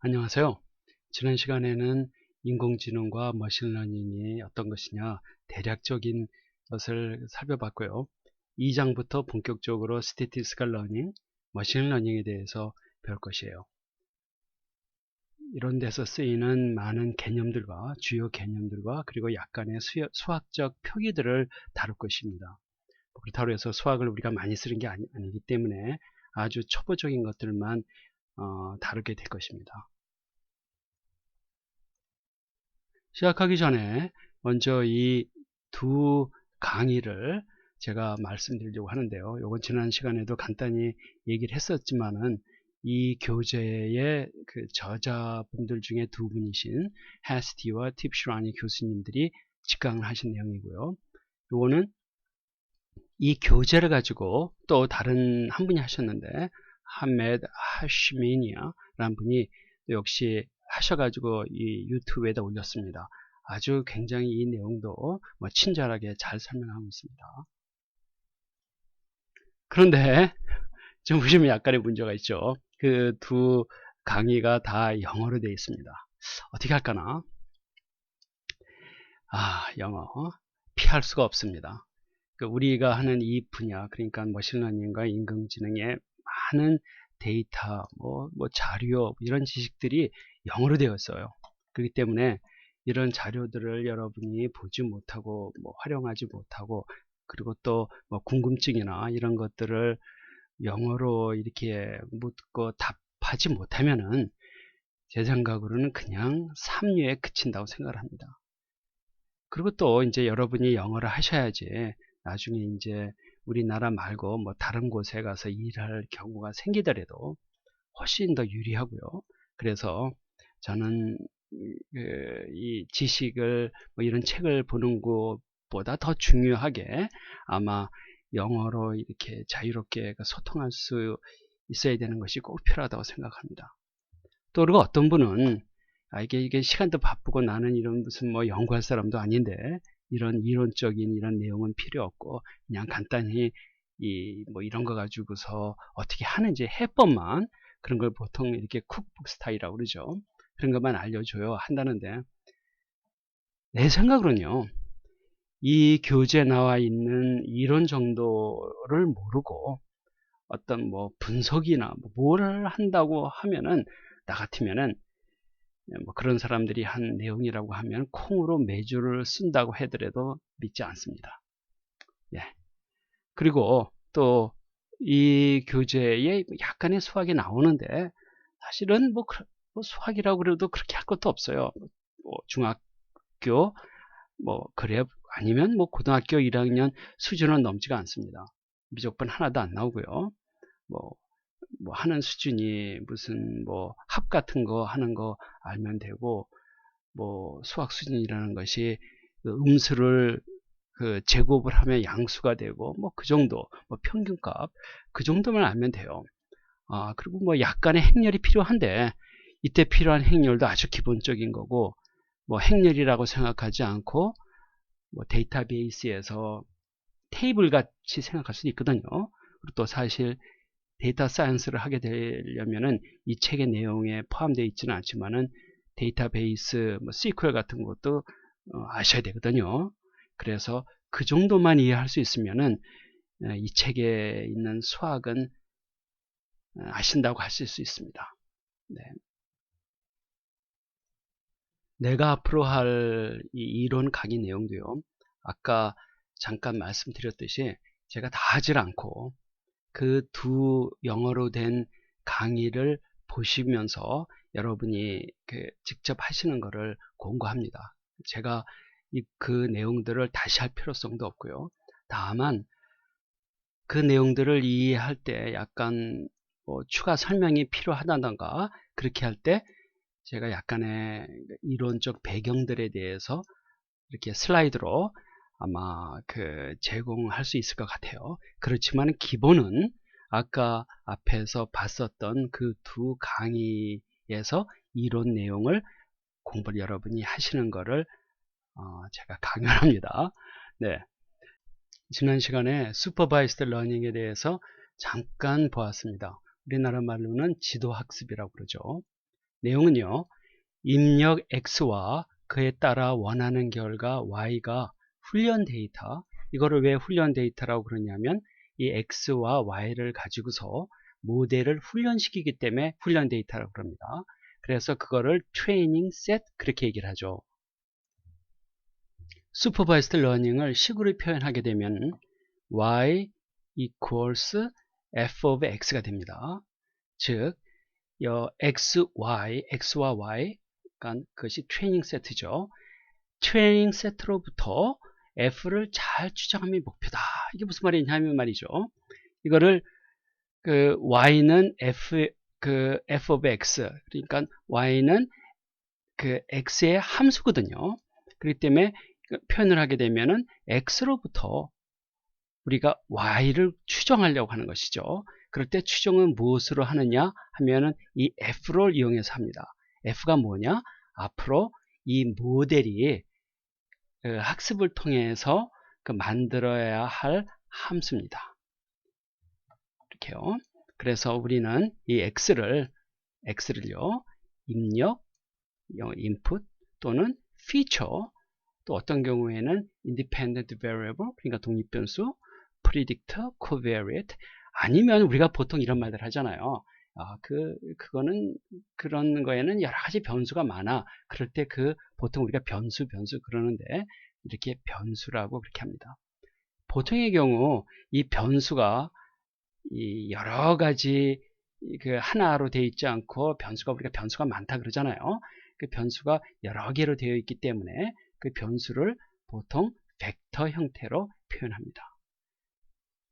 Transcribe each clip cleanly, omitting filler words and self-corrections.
안녕하세요. 지난 시간에는 인공지능과 머신러닝이 어떤 것이냐 대략적인 것을 살펴봤고요. 2장부터 본격적으로 스태티스컬 러닝, 머신러닝에 대해서 배울 것이에요. 이런 데서 쓰이는 많은 개념들과 주요 개념들과 그리고 약간의 수학적 표기들을 다룰 것입니다. 그렇다고 해서 수학을 우리가 많이 쓰는 게 아니기 때문에 아주 초보적인 것들만 다루게 될 것입니다. 시작하기 전에 먼저 이 두 강의를 제가 말씀드리려고 하는데요. 이건 지난 시간에도 간단히 얘기를 했었지만은 이 교재의 그 저자분들 중에 두 분이신 해스티와 팁슈라니 교수님들이 직강을 하신 내용이고요. 요거는 이 교재를 가지고 또 다른 한 분이 하셨는데 하메드 하시미니아라는 분이 역시 하셔가지고 이 유튜브에다 올렸습니다. 아주 굉장히 이 내용도 친절하게 잘 설명하고 있습니다. 그런데 지금 보시면 약간의 문제가 있죠. 그 두 강의가 다 영어로 되어 있습니다. 어떻게 할까나? 영어 피할 수가 없습니다. 우리가 하는 이 분야, 그러니까 머신러닝과 인공지능의 많은 데이터, 자료, 이런 지식들이 영어로 되어 있어요. 그렇기 때문에 이런 자료들을 여러분이 보지 못하고, 활용하지 못하고, 그리고 또 궁금증이나 이런 것들을 영어로 이렇게 묻고 답하지 못하면은 제 생각으로는 그냥 삼류에 그친다고 생각을 합니다. 그리고 또 이제 여러분이 영어를 하셔야지 나중에 이제 우리나라 말고 다른 곳에 가서 일할 경우가 생기더라도 훨씬 더 유리하고요. 그래서 저는 이 지식을 이런 책을 보는 것보다 더 중요하게 아마 영어로 이렇게 자유롭게 소통할 수 있어야 되는 것이 꼭 필요하다고 생각합니다. 또 그리고 어떤 분은 이게 시간도 바쁘고 나는 이런 무슨 연구할 사람도 아닌데 이런 이론적인 이런 내용은 필요 없고 그냥 간단히 이런 거 가지고서 어떻게 하는지 해법만 그런 걸 보통 이렇게 쿡북 스타일이라고 그러죠. 그런 것만 알려줘요 한다는데 내 생각으로는요. 이 교재에 나와 있는 이론 정도를 모르고 어떤 분석이나 뭘 한다고 하면은 나 같으면은 그런 사람들이 한 내용이라고 하면 콩으로 매주를 쓴다고 하더라도 믿지 않습니다. 예. 그리고 또 이 교재에 약간의 수학이 나오는데 사실은 수학이라고 그래도 그렇게 할 것도 없어요. 중학교 그래 아니면 고등학교 1학년 수준은 넘지가 않습니다. 미적분 하나도 안 나오고요. 하는 수준이 무슨 합 같은 거 하는 거 알면 되고 수학 수준이라는 것이 음수를 제곱을 하면 양수가 되고 그 정도 평균값 그 정도만 알면 돼요. 그리고 약간의 행렬이 필요한데 이때 필요한 행렬도 아주 기본적인 거고 행렬이라고 생각하지 않고 데이터베이스에서 테이블 같이 생각할 수도 있거든요. 그리고 또 사실 데이터 사이언스를 하게 되려면은 이 책의 내용에 포함되어 있지는 않지만은 데이터베이스, SQL 같은 것도 아셔야 되거든요. 그래서 그 정도만 이해할 수 있으면은 이 책에 있는 수학은 아신다고 하실 수 있습니다. 네. 내가 앞으로 할 이 이론 강의 내용도요. 아까 잠깐 말씀드렸듯이 제가 다 하질 않고 그 두 영어로 된 강의를 보시면서 여러분이 직접 하시는 것을 권고합니다. 제가 그 내용들을 다시 할 필요성도 없고요. 다만 그 내용들을 이해할 때 약간 추가 설명이 필요하다던가 그렇게 할 때 제가 약간의 이론적 배경들에 대해서 이렇게 슬라이드로 아마 제공할 수 있을 것 같아요. 그렇지만 기본은 아까 앞에서 봤었던 그 두 강의에서 이론 내용을 공부를 여러분이 하시는 거를 제가 강연합니다. 네. 지난 시간에 슈퍼바이스드 러닝에 대해서 잠깐 보았습니다. 우리나라 말로는 지도학습이라고 그러죠. 내용은요. 입력 X와 그에 따라 원하는 결과 Y가 훈련 데이터, 이거를 왜 훈련 데이터라고 그러냐면 이 X와 Y를 가지고서 모델을 훈련시키기 때문에 훈련 데이터라고 그럽니다. 그래서 그거를 트레이닝 셋 그렇게 얘기를 하죠. 슈퍼바이스드 러닝을 식으로 표현하게 되면 Y equals f of x가 됩니다. 즉 x와 y, 그러니까 그것이 트레이닝 세트죠. 트레이닝 세트로부터 f를 잘 추정함이 목표다. 이게 무슨 말이냐면 말이죠. 이거를 그 y는 f of x, 그러니까 y는 그 x의 함수거든요. 그렇기 때문에 표현을 하게 되면은 x로부터 우리가 y를 추정하려고 하는 것이죠. 그럴 때 추정은 무엇으로 하느냐 하면은 이 f를 이용해서 합니다. f가 뭐냐? 앞으로 이 모델이 학습을 통해서 만들어야 할 함수입니다. 이렇게요. 그래서 우리는 이 x를요 입력, input 또는 feature, 또 어떤 경우에는 independent variable, 그러니까 독립변수, predictor, covariate, 아니면 우리가 보통 이런 말들 하잖아요. 그거는 그런 거에는 여러 가지 변수가 많아. 그럴 때 보통 우리가 변수 그러는데 이렇게 변수라고 그렇게 합니다. 보통의 경우 이 변수가 이 여러 가지 하나로 되어 있지 않고 우리가 변수가 많다 그러잖아요. 그 변수가 여러 개로 되어 있기 때문에 그 변수를 보통 벡터 형태로 표현합니다.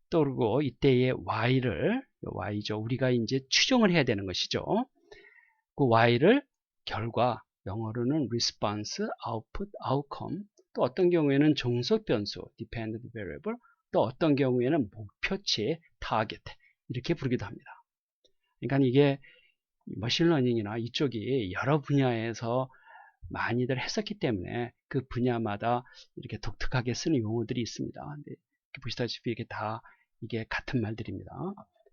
또 그리고 이때의 y죠. 우리가 이제 추정을 해야 되는 것이죠. 그 y를 결과, 영어로는 response, output, outcome, 또 어떤 경우에는 종속 변수, dependent variable, 또 어떤 경우에는 목표치, target, 이렇게 부르기도 합니다. 그러니까 이게 머신러닝이나 이쪽이 여러 분야에서 많이들 했었기 때문에 그 분야마다 이렇게 독특하게 쓰는 용어들이 있습니다. 근데 보시다시피 이게 같은 말들입니다.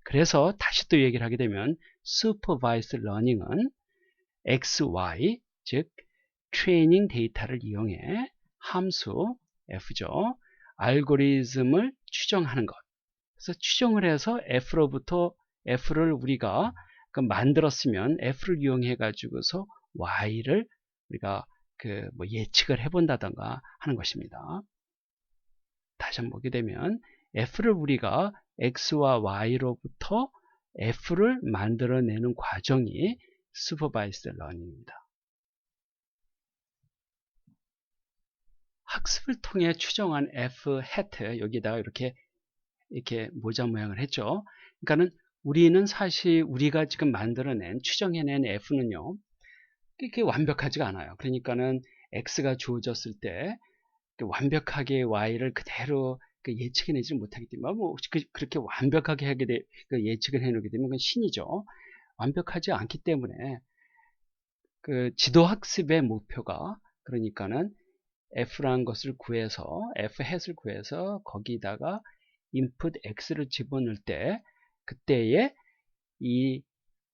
그래서 다시 또 얘기를 하게 되면 supervised learning은 XY, 즉 트레이닝 데이터를 이용해 함수 F죠. 알고리즘을 추정하는 것. 그래서 추정을 해서 F를 우리가 만들었으면 F를 이용해 가지고서 Y를 우리가 예측을 해본다던가 하는 것입니다. 다시 한번 보게 되면 F를 우리가 X와 Y로부터 F를 만들어내는 과정이 supervised learning입니다. 학습을 통해 추정한 F hat, 여기다가 이렇게 모자 모양을 했죠. 그러니까는 우리는 사실 우리가 지금 만들어낸, 추정해낸 F는요, 그렇게 완벽하지가 않아요. 그러니까는 X가 주어졌을 때 완벽하게 Y를 그대로 예측해내지 못하기 때문에, 그렇게 완벽하게 예측을 해놓게 되면 그건 신이죠. 완벽하지 않기 때문에, 지도학습의 목표가, 그러니까는 F라는 것을 구해서, F hat을 구해서 거기다가 input X를 집어넣을 때, 그때에 이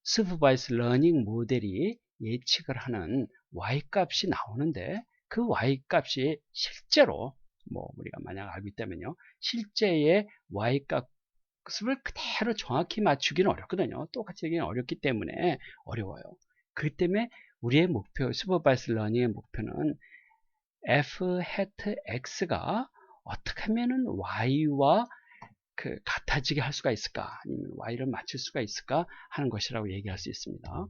supervised learning 모델이 예측을 하는 Y 값이 나오는데, 그 Y 값이 실제로 우리가 만약 알고 있다면요, 실제의 Y 값을 그대로 정확히 맞추기는 어렵거든요. 똑같이 하기는 어렵기 때문에 어려워요. 그렇기 때문에 우리의 목표, supervised learning의 목표는 F hat X가 어떻게 하면은 Y와 같아지게 할 수가 있을까, 아니면 Y를 맞출 수가 있을까 하는 것이라고 얘기할 수 있습니다.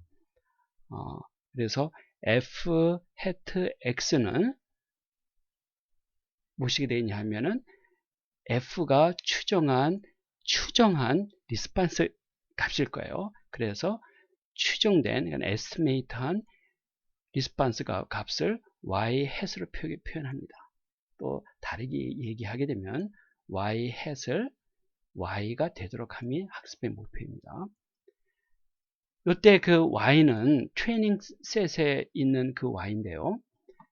그래서 F hat X는 무엇이 되냐 하면은 F가 추정한 리스판스 값일 거예요. 그래서 추정된, 그러니까 estimate한 리스판스 값을 Y hat으로 표현합니다. 또 다르게 얘기하게 되면 Y hat을 Y가 되도록 함이 학습의 목표입니다. 이때 그 Y는 트레이닝 셋에 있는 그 Y인데요.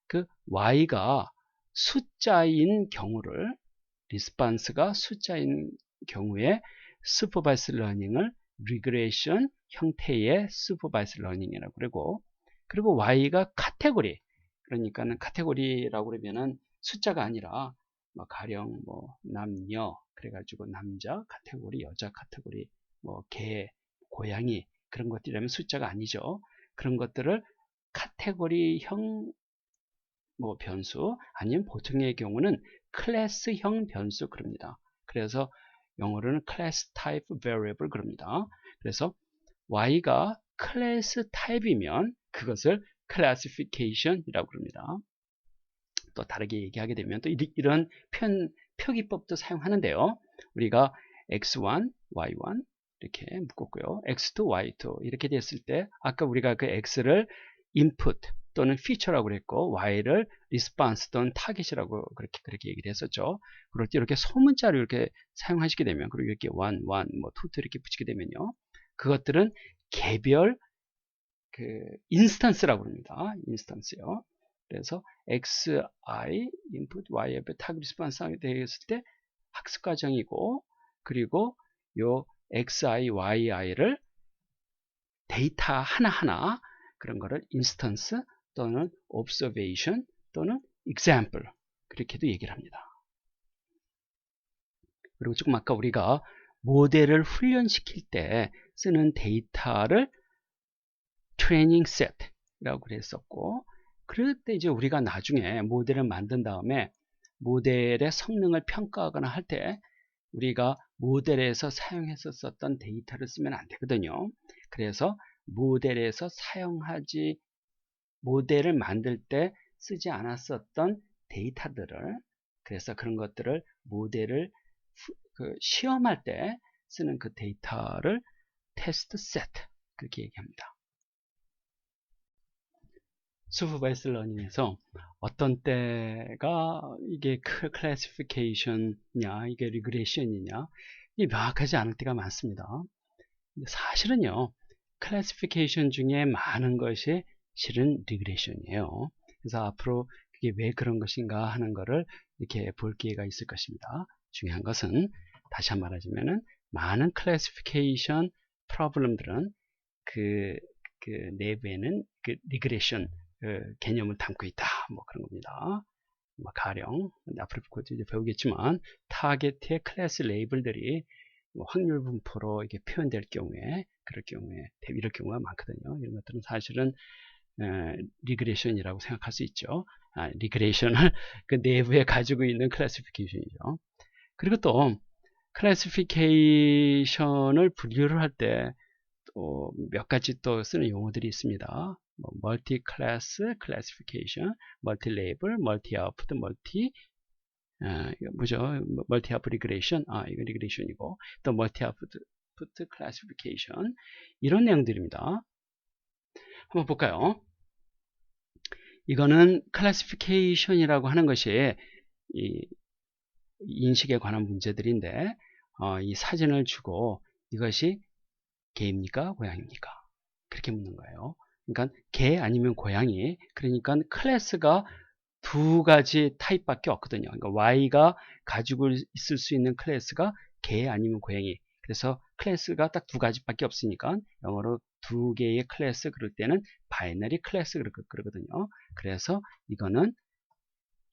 그 Y가 숫자인 경우를, 리스판스가 숫자인 경우에 슈퍼바이스 러닝을 리그레이션 형태의 슈퍼바이스 러닝이라고 그리고 Y가 카테고리, 그러니까는 카테고리라고 그러면은 숫자가 아니라 뭐 가령 뭐 남녀 그래가지고 남자 카테고리, 여자 카테고리, 뭐 개, 고양이 그런 것들이라면 숫자가 아니죠. 그런 것들을 카테고리형 뭐 변수 아니면 보통의 경우는 클래스형 변수 그럽니다. 그래서 영어로는 class type variable 그럽니다. 그래서 Y가 클래스 타입이면 그것을 classification이라고 그럽니다. 또 다르게 얘기하게 되면 또 이런 표기법도 사용하는데요. 우리가 x1, y1 이렇게 묶었고요. x2, y2 이렇게 됐을 때 아까 우리가 그 x를 input 또는 feature라고 그랬고 y를 response 또는 target이라고 그렇게 얘기를 했었죠. 그럴 때 이렇게 소문자로 이렇게 사용하시게 되면 그리고 이렇게 1, 1, 뭐 2, 2 이렇게 붙이게 되면요. 그것들은 개별 인스턴스라고 합니다. 인스턴스요. 그래서 xi input y의 target response 하게 되었을 때 학습 과정이고 그리고 요 xi, yi를 데이터 하나하나 그런 거를 인스턴스 또는 observation 또는 example 그렇게도 얘기를 합니다. 그리고 조금 아까 우리가 모델을 훈련시킬 때 쓰는 데이터를 트레이닝 셋이라고 그랬었고 그럴 때 이제 우리가 나중에 모델을 만든 다음에 모델의 성능을 평가하거나 할 때 우리가 모델에서 사용했었던 데이터를 쓰면 안 되거든요. 그래서 모델을 만들 때 쓰지 않았었던 데이터들을 그래서 그런 것들을 모델을 시험할 때 쓰는 그 데이터를 테스트 세트 그렇게 얘기합니다. 슈퍼바이스 러닝에서 어떤 때가 이게 클래시피케이션이냐 이게 리그레이션이냐 이게 명확하지 않을 때가 많습니다. 근데 사실은요 클래시피케이션 중에 많은 것이 실은 리그레이션이에요. 그래서 앞으로 그게 왜 그런 것인가 하는 거를 이렇게 볼 기회가 있을 것입니다. 중요한 것은 다시 한번 말하자면은 많은 클래시피케이션 프로블럼들은 그 내부에는 그 리그레이션 개념을 담고 있다. 뭐 그런 겁니다. 뭐 가령 앞으로 이제 배우겠지만 타겟의 클래스 레이블들이 뭐 확률 분포로 이게 표현될 경우에 이럴 경우가 많거든요. 이런 것들은 사실은 리그레이션이라고 생각할 수 있죠. 리그레이션을 그 내부에 가지고 있는 클래시피케이션이죠. 그리고 또 클래시피케이션을 분류를 할 때 또 몇 가지 또 쓰는 용어들이 있습니다. 뭐 멀티 클래스 클래시피케이션, 멀티 레이블, 멀티 아웃풋, 이거 뭐죠? 멀티 아웃풋 리그레이션, 이거 리그레이션이고 또 멀티 아웃풋 클래시피케이션 이런 내용들입니다. 한번 볼까요? 이거는 클래시피케이션이라고 하는 것이 이 인식에 관한 문제들인데 이 사진을 주고 이것이 개입니까? 고양이입니까? 그렇게 묻는 거예요. 그러니까 개 아니면 고양이 그러니까 클래스가 두 가지 타입밖에 없거든요. 그러니까 Y가 가지고 있을 수 있는 클래스가 개 아니면 고양이 그래서 클래스가 딱 두 가지밖에 없으니까 영어로 두 개의 클래스 그럴 때는 바이너리 클래스 그러거든요. 그래서 이거는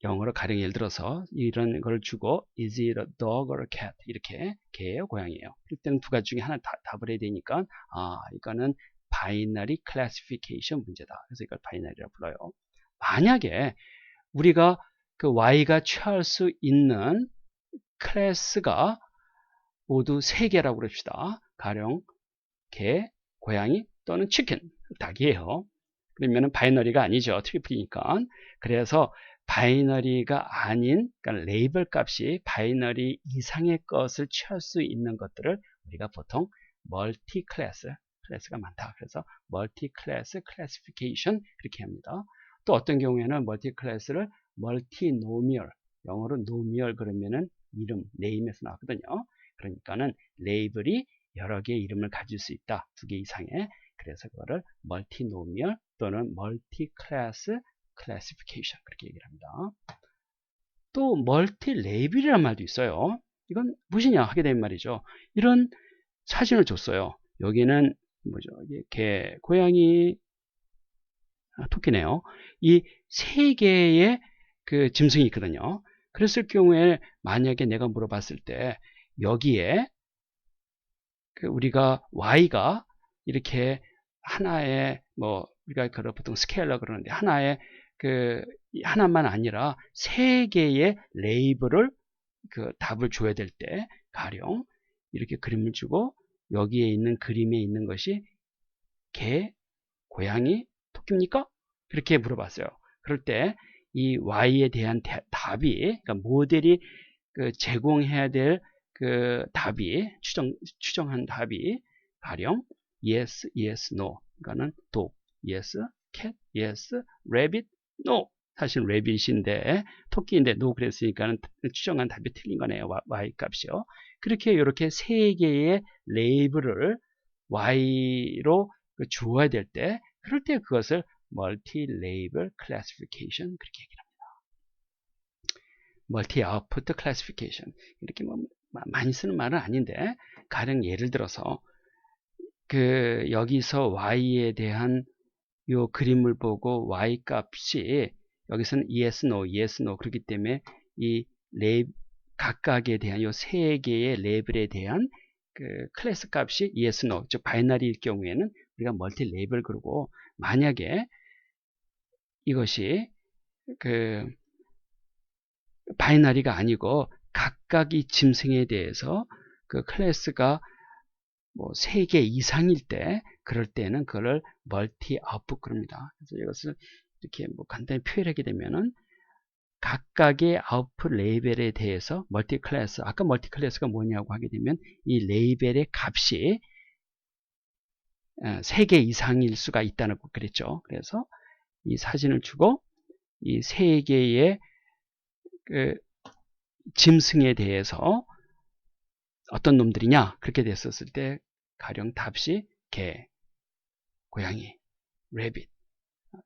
영어로 가령 예를 들어서 이런 걸 주고 is it a dog or a cat 이렇게 개예요 고양이에요. 그럴 때는 두 가지 중에 하나 답을 해야 되니까 이거는 바이너리 클래시피케이션 문제다. 그래서 이걸 바이너리라고 불러요. 만약에 우리가 그 Y가 취할 수 있는 클래스가 모두 3개라고 그럽시다. 가령 개, 고양이 또는 치킨, 닭이에요. 그러면 바이너리가 아니죠. 트리플이니까. 그래서 바이너리가 아닌 그러니까 레이블 값이 바이너리 이상의 것을 취할 수 있는 것들을 우리가 보통 멀티 클래스가 많다. 그래서 멀티 클래스 클래시피케이션 그렇게 합니다. 또 어떤 경우에는 멀티 클래스를 멀티노미얼 영어로 노미얼 그러면은 이름 네임에서 나왔거든요. 그러니까는 레이블이 여러 개의 이름을 가질 수 있다. 2개 이상의. 그래서 그거를 멀티노미얼 또는 멀티 클래스 클래시피케이션 그렇게 얘기를 합니다. 또 멀티 레이블이라는 말도 있어요. 이건 무엇이냐 하게 되면 말이죠. 이런 사진을 줬어요. 여기는 뭐죠? 개, 고양이, 토끼네요. 이 세 개의 그 짐승이 있거든요. 그랬을 경우에 만약에 내가 물어봤을 때 여기에 그 우리가 y가 이렇게 하나의 뭐 우리가 보통 스케일러 그러는데 하나의 그 하나만 아니라 세 개의 레이블을 그 답을 줘야 될 때 가령 이렇게 그림을 주고 여기에 있는 그림에 있는 것이 개, 고양이, 토끼입니까? 그렇게 물어봤어요. 그럴 때 이 y에 대한 답이 그러니까 모델이 그 제공해야 될 그 답이 추정한 답이 가령 yes, yes, no. 그러니까는 dog, yes, cat, yes, rabbit, no. 사실 rabbit인데 토끼인데 no 그랬으니까는 추정한 답이 틀린 거네요. y 값이요. 그렇게 이렇게 세 개의 레이블을 y로 주어야 될 때 그럴 때 그것을 multi-label classification 그렇게 얘기를 합니다. multi-output classification 이렇게 뭐 많이 쓰는 말은 아닌데 가령 예를 들어서 그 여기서 y에 대한 요 그림을 보고 y 값이 여기서는 yes, no, yes, no 그렇기 때문에 이 각각에 대한 요 세 개의 레벨에 대한 그 클래스 값이 yes, no, 즉 바이너리일 경우에는 우리가 멀티 레이블 그러고 만약에 이것이 그 바이너리가 아니고 각각의 짐승에 대해서 그 클래스가 뭐 3개 이상일 때 그럴 때는 그걸 멀티 아웃풋 그럽니다. 그래서 이것을 이렇게 뭐 간단히 표현하게 되면은 각각의 아웃풋 레이벨에 대해서 멀티 클래스 아까 멀티 클래스가 뭐냐고 하게 되면 이 레이벨의 값이 3개 이상일 수가 있다는 거 그랬죠. 그래서 이 사진을 주고 이 3개의 그 짐승에 대해서 어떤 놈들이냐 그렇게 됐었을 때 가령 답시 개, 고양이, rabbit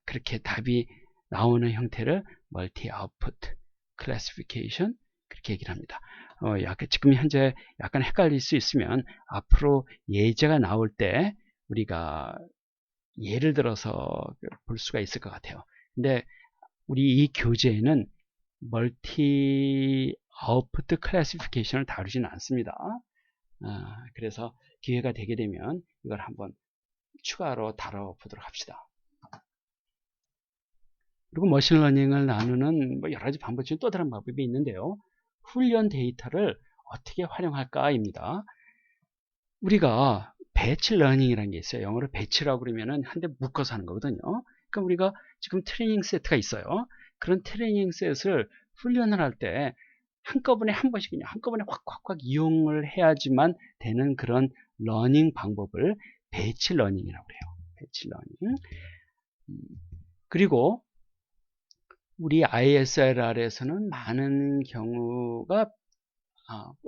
그렇게 답이 나오는 형태를 멀티 아웃풋 클래시피케이션 그렇게 얘기를 합니다. 약간 지금 현재 약간 헷갈릴 수 있으면 앞으로 예제가 나올 때 우리가 예를 들어서 볼 수가 있을 것 같아요. 근데 우리 이 교재에는 멀티 아웃풋 클래시피케이션을 다루지는 않습니다. 그래서 기회가 되게 되면 이걸 한번 추가로 다뤄보도록 합시다. 그리고 머신러닝을 나누는 뭐 여러 가지 방법 중에 또 다른 방법이 있는데요. 훈련 데이터를 어떻게 활용할까입니다. 우리가 배치 러닝이라는 게 있어요. 영어로 배치라고 그러면은 한 대 묶어서 하는 거거든요. 그러니까 우리가 지금 트레이닝 세트가 있어요. 그런 트레이닝 셋을 훈련을 할 때 한꺼번에 한 번씩 그냥 한꺼번에 확 이용을 해야지만 되는 그런 러닝 방법을 배치 러닝이라고 그래요. 배치 러닝. 그리고 우리 ISRR에서는 많은 경우가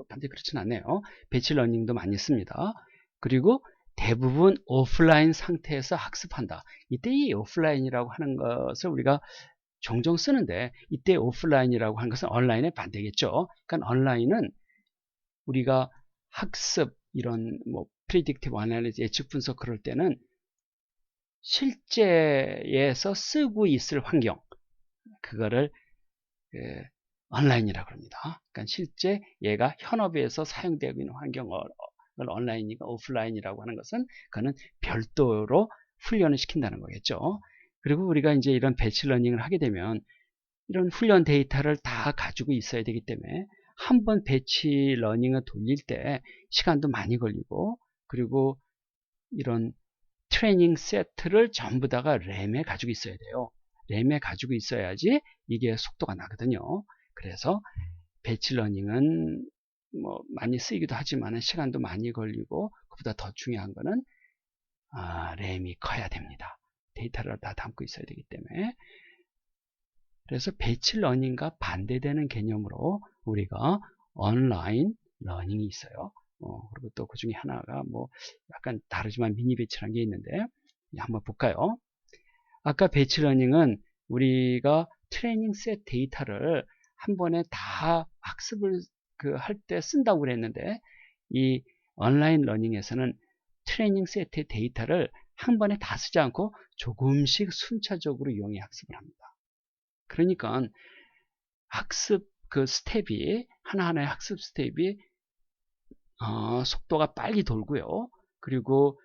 반드시 그렇진 않네요. 배치 러닝도 많이 씁니다. 그리고 대부분 오프라인 상태에서 학습한다. 이때 이 오프라인이라고 하는 것을 우리가 종종 쓰는데 이때 오프라인이라고 하는 것은 온라인의 반대겠죠. 그러니까 온라인은 우리가 학습 이런 뭐 프리딕티브 애널리즈 예측 분석 그럴 때는 실제에서 쓰고 있을 환경 그거를 온라인이라고 합니다. 그러니까 실제 얘가 현업에서 사용되고 있는 환경을 온라인이고 오프라인이라고 하는 것은 그거는 별도로 훈련을 시킨다는 거겠죠. 그리고 우리가 이제 이런 배치 러닝을 하게 되면 이런 훈련 데이터를 다 가지고 있어야 되기 때문에 한번 배치 러닝을 돌릴 때 시간도 많이 걸리고 그리고 이런 트레이닝 세트를 전부 다가 램에 가지고 있어야 돼요. 램에 가지고 있어야지 이게 속도가 나거든요. 그래서 배치 러닝은 뭐 많이 쓰이기도 하지만 시간도 많이 걸리고 그보다 더 중요한 거는 램이 커야 됩니다. 데이터를 다 담고 있어야 되기 때문에 그래서 배치 러닝과 반대되는 개념으로 우리가 온라인 러닝이 있어요. 그리고 또 그 중에 하나가 뭐 약간 다르지만 미니 배치라는 게 있는데 한번 볼까요? 아까 배치 러닝은 우리가 트레이닝 셋 데이터를 한 번에 다 학습을 할 때 쓴다고 그랬는데 이 온라인 러닝에서는 트레이닝 세트의 데이터를 한 번에 다 쓰지 않고 조금씩 순차적으로 이용해 학습을 합니다. 그러니까 학습 그 스텝이 하나하나의 학습 스텝이 속도가 빨리 돌고요. 그리고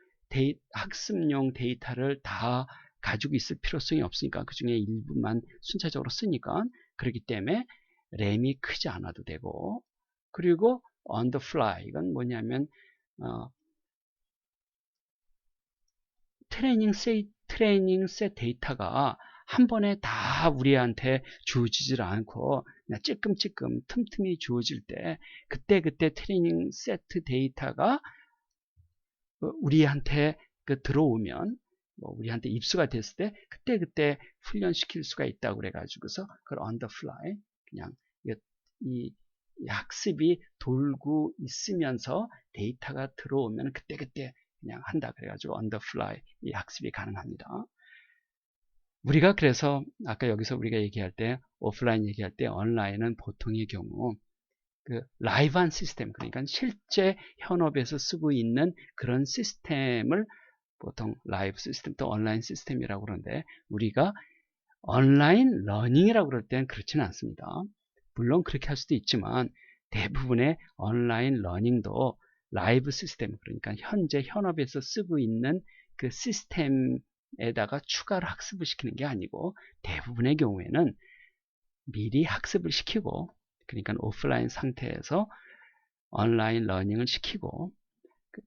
학습용 데이터를 다 가지고 있을 필요성이 없으니까 그 중에 일부만 순차적으로 쓰니까 그렇기 때문에 램이 크지 않아도 되고, 그리고 on the fly, 이건 뭐냐면 트레이닝 셋 데이터가 한 번에 다 우리한테 주어지질 않고 그냥 찔끔찔끔 틈틈이 주어질 때 그때 트레이닝 세트 데이터가 우리한테 들어오면 우리한테 입수가 됐을 때 그때 훈련시킬 수가 있다고 그래가지고서 그걸 on the fly, 그냥 이 학습이 돌고 있으면서 데이터가 들어오면 그때 그냥 한다 그래가지고 on the fly 이 학습이 가능합니다. 우리가 그래서 아까 여기서 우리가 얘기할 때 오프라인 얘기할 때 온라인은 보통의 경우 그 라이브한 시스템, 그러니까 실제 현업에서 쓰고 있는 그런 시스템을 보통 라이브 시스템 또 온라인 시스템이라고 그러는데, 우리가 온라인 러닝이라고 그럴 때는 그렇지는 않습니다. 물론 그렇게 할 수도 있지만 대부분의 온라인 러닝도 라이브 시스템, 그러니까 현재 현업에서 쓰고 있는 그 시스템에다가 추가로 학습을 시키는 게 아니고 대부분의 경우에는 미리 학습을 시키고, 그러니까 오프라인 상태에서 온라인 러닝을 시키고,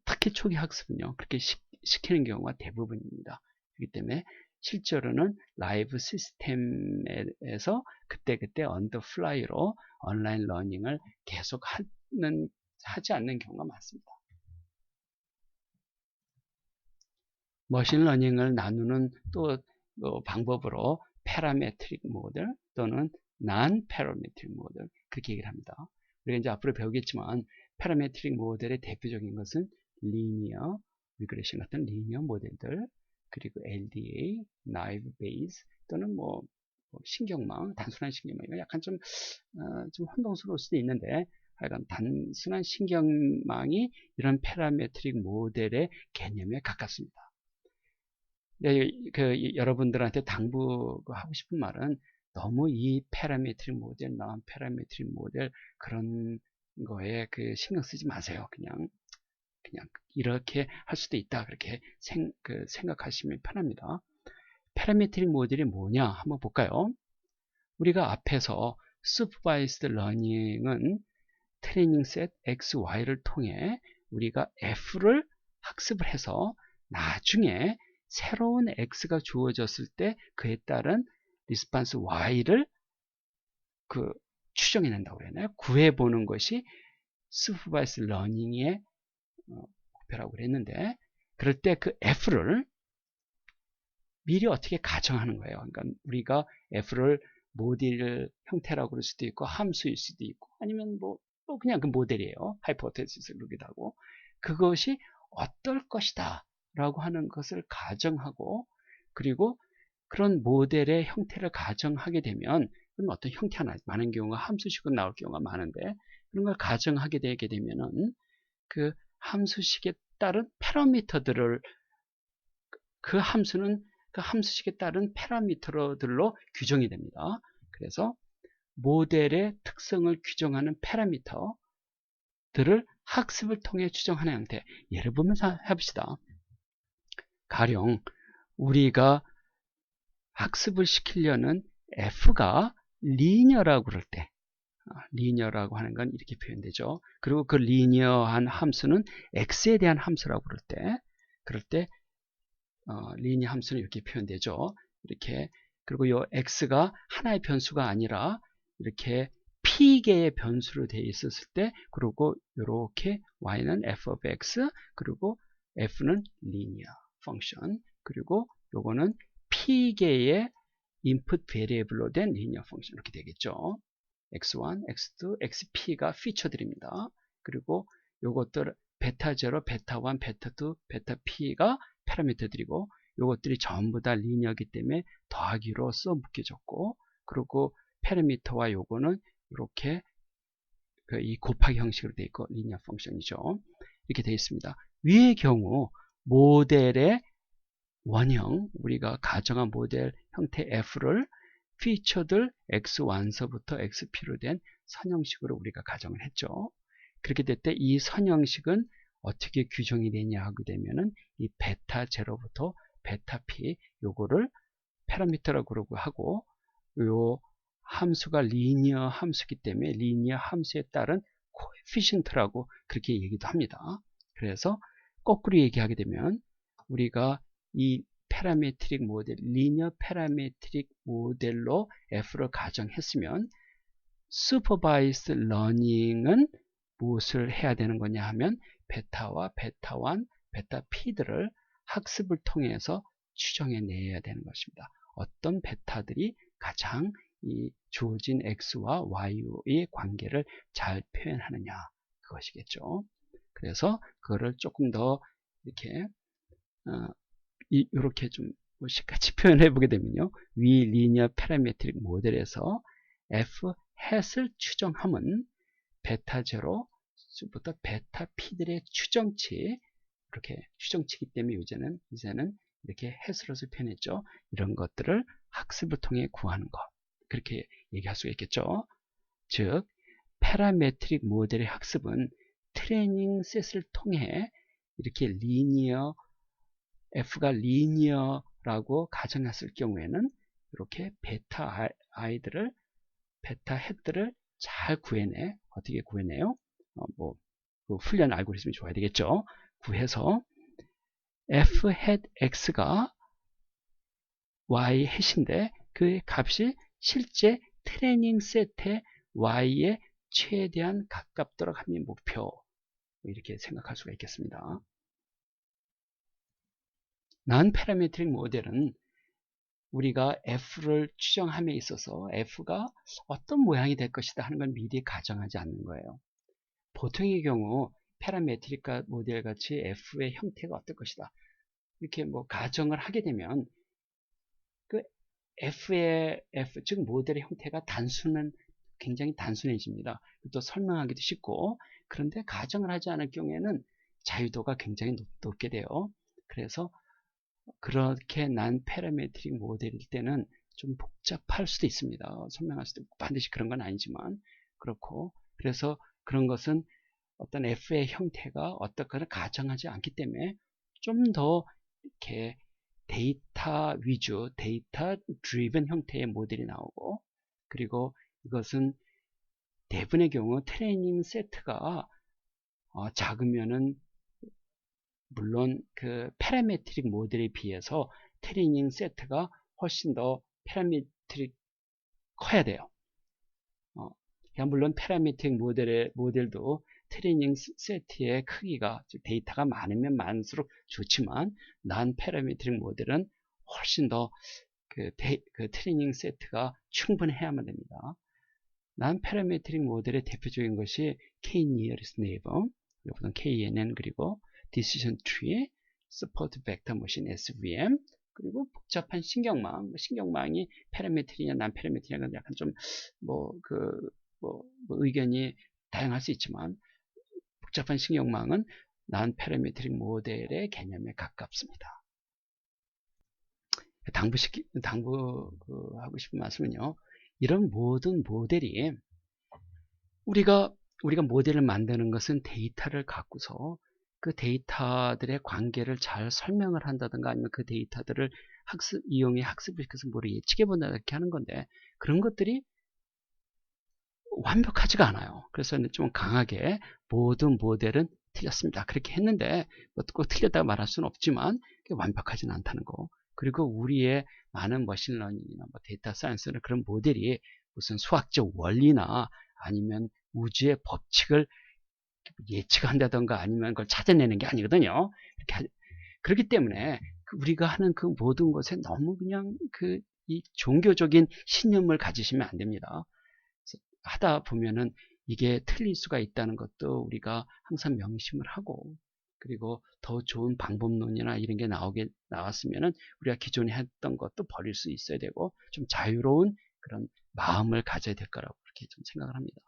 특히 초기 학습은요 그렇게 시키는 경우가 대부분입니다. 그렇기 때문에 실제로는 라이브 시스템에서 그때 on the fly로 온라인 러닝을 계속 하지 않는 경우가 많습니다. 머신러닝을 나누는 또 방법으로 패러메트릭 모델 또는 non-parametric 모델, 그렇게 얘기를 합니다. 우리가 이제 앞으로 배우겠지만 패러메트릭 모델의 대표적인 것은 리니어 리그레션 같은 리니어 모델들, 그리고 LDA, 나이브 베이스 또는 신경망, 단순한 신경망, 이거 약간 좀 혼동스러울 수도 있는데 하여간 단순한 신경망이 이런 패러메트릭 모델의 개념에 가깝습니다. 여러분들한테 당부하고 싶은 말은 너무 이 패러메트릭 모델, non 패러메트릭 모델 그런 거에 신경 쓰지 마세요. 그냥 이렇게 할 수도 있다, 그렇게 생각하시면 편합니다. 패러메트릭 모델이 뭐냐 한번 볼까요? 우리가 앞에서 supervised learning은 트레이닝 셋 X, Y를 통해 우리가 F를 학습을 해서 나중에 새로운 X가 주어졌을 때 그에 따른 리스폰스 Y를 추정해낸다고 그랬나요? 구해보는 것이 supervised learning의 목표라고 그랬는데, 그럴 때 그 F를 미리 어떻게 가정하는 거예요. 그러니까 우리가 F를 모델 형태라고 그럴 수도 있고 함수일 수도 있고 아니면 그냥 그 모델이에요. 하이포테시스를 그러기도 하고, 그것이 어떨 것이다 라고 하는 것을 가정하고, 그리고 그런 모델의 형태를 가정하게 되면 그럼 어떤 형태 하나, 많은 경우가 함수식으로 나올 경우가 많은데, 그런 걸 가정하게 되게 되면은 그 함수식에 따른 패러미터들을 그 함수는 그 함수식에 따른 패러미터들로 규정이 됩니다. 그래서 모델의 특성을 규정하는 패러미터들을 학습을 통해 추정하는 형태. 예를 보면서 해봅시다. 가령 우리가 학습을 시키려는 F가 리니어라고 그럴 때, 리니어라고 하는 건 이렇게 표현되죠. 그리고 그 리니어한 함수는 X에 대한 함수라고 그럴 때 리니어 함수는 이렇게 표현되죠. 이렇게. 그리고 이 X가 하나의 변수가 아니라 이렇게 P개의 변수로 되어 있었을 때, 그리고 이렇게 Y는 f of x, 그리고 F는 linear function, 그리고 요거는 P개의 input variable로 된 linear function, 이렇게 되겠죠. x1, x2, xp가 피처들입니다. 그리고 요것들 베타0, 베타1, 베타2, 베타p가 패러미터들이고, 요것들이 전부 다 리니어이기 때문에 더하기로 써 묶여졌고, 그리고 패러미터와 요거는 이렇게 이 곱하기 형식으로 되어 있고 리니어 펑션이죠. 이렇게 되어 있습니다. 위의 경우 모델의 원형, 우리가 가정한 모델 형태 F를 피처들 X1서부터 XP로 된 선형식으로 우리가 가정을 했죠. 그렇게 될 때 이 선형식은 어떻게 규정이 되냐 하게 되면은 이 베타 제로부터 베타 P 요거를 파라미터라고 하고, 요 함수가 리니어 함수이기 때문에 리니어 함수에 따른 코에피션트라고 그렇게 얘기도 합니다. 그래서 거꾸로 얘기하게 되면 우리가 이 파라메트릭 모델, 리니어 파라메트릭 모델로 F를 가정했으면 슈퍼바이스드 러닝은 무엇을 해야 되는 거냐 하면 베타와 베타1, 베타 P들을 학습을 통해서 추정해 내야 되는 것입니다. 어떤 베타들이 가장 이 주어진 X와 Y의 관계를 잘 표현하느냐, 그것이겠죠. 그래서 그거를 조금 더 이렇게 이렇게 좀 같이 표현해 보게 되면요, 위 리니어 파라메트릭 모델에서 F 햇을 추정함은 베타 제로부터 베타 P들의 추정치, 이렇게 추정치이기 때문에 이제는 이렇게 햇으로서 표현했죠. 이런 것들을 학습을 통해 구하는 것, 그렇게 얘기할 수가 있겠죠. 즉 파라메트릭 모델의 학습은 트레이닝 셋을 통해 이렇게 리니어, F가 리니어라고 가정했을 경우에는 이렇게 베타 아이들을, 베타 햇들을 잘 구해내. 어떻게 구해내요? 그 훈련 알고리즘이 좋아야 되겠죠. 구해서 F 햇 X가 Y 햇인데 그 값이 실제 트레이닝 셋의 Y에 최대한 가깝도록 하는 목표, 이렇게 생각할 수가 있겠습니다. 난 파라메트릭 모델은 우리가 F를 추정함에 있어서 F가 어떤 모양이 될 것이다 하는 걸 미리 가정하지 않는 거예요. 보통의 경우 파라메트릭 모델 같이 F의 형태가 어떨 것이다 이렇게 가정을 하게 되면 그 F, 즉 모델의 형태가 굉장히 단순해집니다. 또 설명하기도 쉽고, 그런데 가정을 하지 않을 경우에는 자유도가 굉장히 높게 돼요. 그래서 그렇게 난 파라메트릭 모델일 때는 좀 복잡할 수도 있습니다. 설명할 수도 있고, 반드시 그런 건 아니지만 그렇고, 그래서 그런 것은 어떤 F의 형태가 어떻거나 가정하지 않기 때문에 좀 더 이렇게 데이터 위주, 데이터 드리븐 형태의 모델이 나오고, 그리고 이것은 대부분의 경우 트레이닝 세트가 작으면은 물론 그 파라메트릭 모델에 비해서 트레이닝 세트가 훨씬 더 파라메트릭 커야 돼요. 물론 파라메트릭 모델도 트레이닝 세트의 크기가, 데이터가 많으면 많을수록 좋지만 난 파라메트릭 모델은 훨씬 더 그 트레이닝 세트가 충분해야만 됩니다. 난 파라메트릭 모델의 대표적인 것이 K-nearest neighbor, KNN, 그리고 decision tree, support vector machine SVM, 그리고 복잡한 신경망이 파라메트리냐 난 파라메트리냐는 약간 좀 의견이 다양할 수 있지만, 복잡한 신경망은 난 파라메트릭 모델의 개념에 가깝습니다. 당부하고 싶은 말씀은요, 이런 모든 모델이 우리가 모델을 만드는 것은 데이터를 갖고서 그 데이터들의 관계를 잘 설명을 한다든가 아니면 그 데이터들을 이용해 학습을 시켜서 뭐를 예측해 본다 이렇게 하는 건데, 그런 것들이 완벽하지가 않아요. 그래서 좀 강하게 모든 모델은 틀렸습니다, 그렇게 했는데 꼭 틀렸다고 말할 수는 없지만 완벽하지는 않다는 거. 그리고 우리의 많은 머신러닝이나 데이터 사이언스는 그런 모델이 무슨 수학적 원리나 아니면 우주의 법칙을 예측한다던가 아니면 그걸 찾아내는 게 아니거든요. 그렇기 때문에 우리가 하는 그 모든 것에 너무 그냥 이 종교적인 신념을 가지시면 안 됩니다. 하다 보면은 이게 틀릴 수가 있다는 것도 우리가 항상 명심을 하고, 그리고 더 좋은 방법론이나 이런 게 나왔으면은 우리가 기존에 했던 것도 버릴 수 있어야 되고, 좀 자유로운 그런 마음을 가져야 될 거라고 그렇게 좀 생각을 합니다.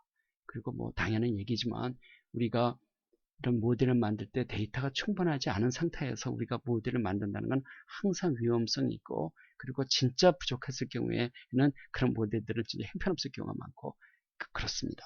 그리고 당연한 얘기지만 우리가 이런 모델을 만들 때 데이터가 충분하지 않은 상태에서 우리가 모델을 만든다는 건 항상 위험성이 있고, 그리고 진짜 부족했을 경우에는 그런 모델들을 진짜 형편없을 경우가 많고, 그렇습니다.